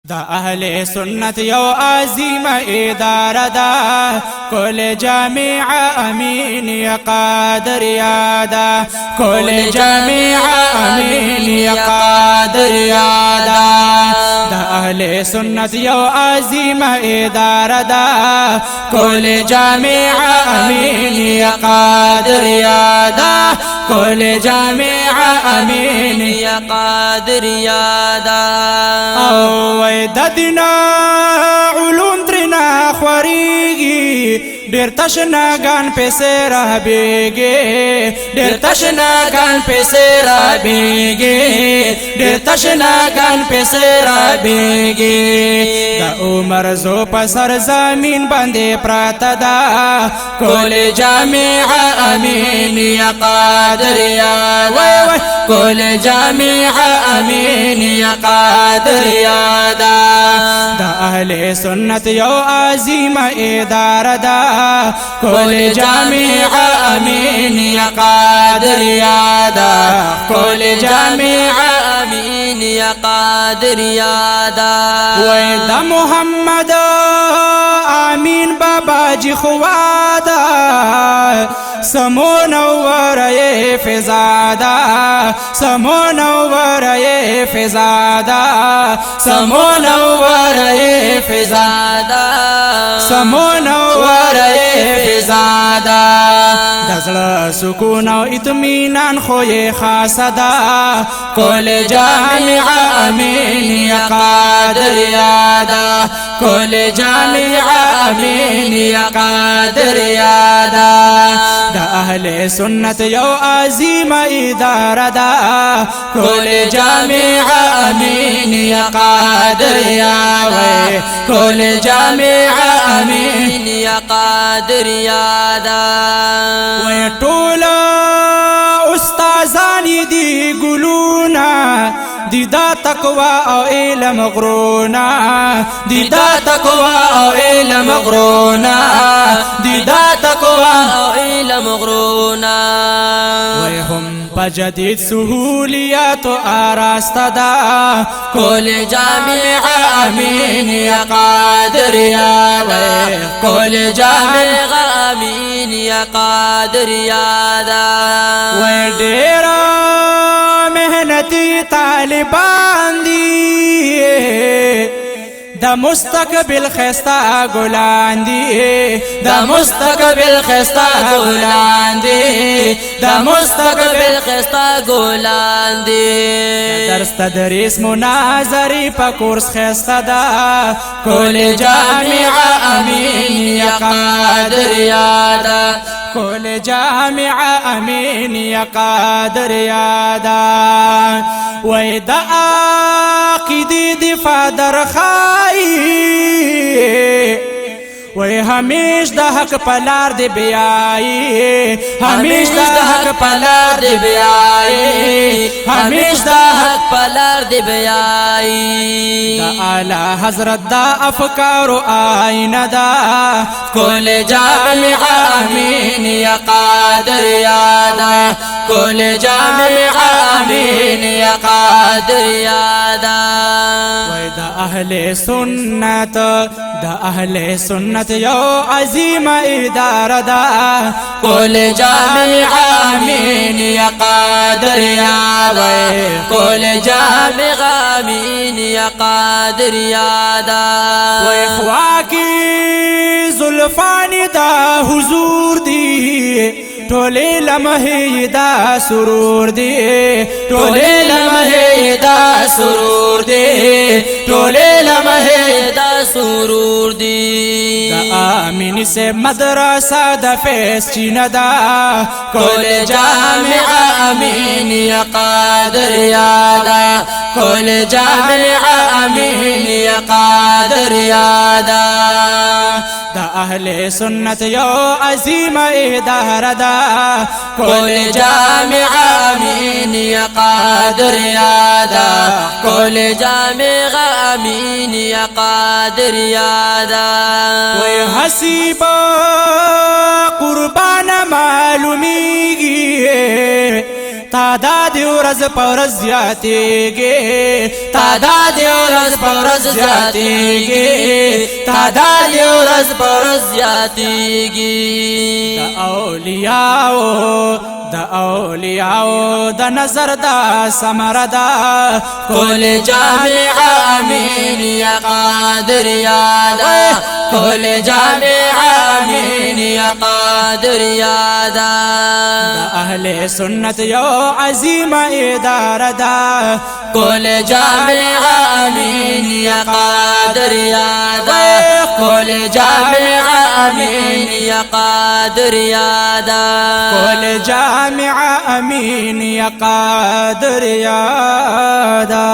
دا اهل سنت یو عظیم اداره دا کل جامع امین یا قادر یادا کل جامع امین یا قادر یادا دا اهل سنت یو عظیم اداره دا کل جامع امین یا قادر یادا کل جامع امین یا قادر یادا د دینا علوم ترنا خوریږي ډېر تشناګان پیسې را بیږي ډېر تشناګان پیسې را بیږي ډېر تشناګان پیسې را بیږي د عمر زو په سر زمین باندې پراته ده کل جامع امین یا قادر یا وای کل جامع امین یا قادر یادا دا اهل سنت یو عظیم اداره دا کل جامع امین یا قادر یادا کل جامع امین یا قادر یادا وای دا محمد امین بابا جی خوادا سمون ورائے فزادا سمون ورائے فزادا سمون ورائے فزادا سمون ورائے فزادا دزل سکون و اطمینان خوی خاصدا کل جامع امین یا قادر یادا کل جامع امین یا قادر یادا دا اهل سنت یو عظیم اداره دا کل جامع امین یا قادر یاوی کل جامع امین یا قادر یادا وی طولا استازانی دی گلونا دی دا تقوی او علم غرونا دی دا تقوی او علم غرونا دی دا تقوی او علم غرونا وی هم پجدید سہولیات آراستا دا کل جامع امین یا قادر یا وی کل جامع امین یا قادر یادا وی ڈیرا محنتی طالبان دی دا مستقبل خستا گلان دی دا مستقبل خستا گلان دی دا مستقبل خستا گلان دی درس تدریس مناظری پا کورس خستا دا کل جامع امین یا قادر یادا کل جامع امین یا قادر یادا وی دا عقیدی دفاع در خواهی وی ہمیش دا حق پلار دی بیائی ہمیش دا حق پلار دی بیائی ہمیش دا حق پلار دی بیائی دا اعلی حضرت دا افکار و آئین دا کل جامع امین یا قادر یادا کل جامع امین یا قادر یادا وی دا اہل سنت دا اہل سنت یو عظیم اداره دا کل جامع امین یا قادر یاوی کل جامع امین یا قادر یادا وی خواکی زلفانی دا حضور دی ٹولے لمحے دا سرور دے ٹولے لمحے دا سرور دے ٹولے لمحے دا سرور دی دا آمین سے مدرسہ دا فیس چین دا کل جامع امین یا قادر یادا کل جامع امین یا قادر یادا دا اہل سنت یو عظیم اداره دا کل جامع امین یا قادر یادا کل جامع امین یا قادر یادا وی حسیب قربان معلومیگی تا تعداد ورځ په ورځ زیاتېږي تعداد ورځ په ورځ زیاتېږي تعداد ورځ په ورځ زیاتېږي د اولیاءو د نظر دا ثمره ده کل جامع امین یا قادر یادا کل جامع امین یا قادر یادا اهل سنت یو عظیم اداره ده کل جامع امین یا قادر یادا کل جامع امین یا قادر یادا کل جامع امین یا قادر یادا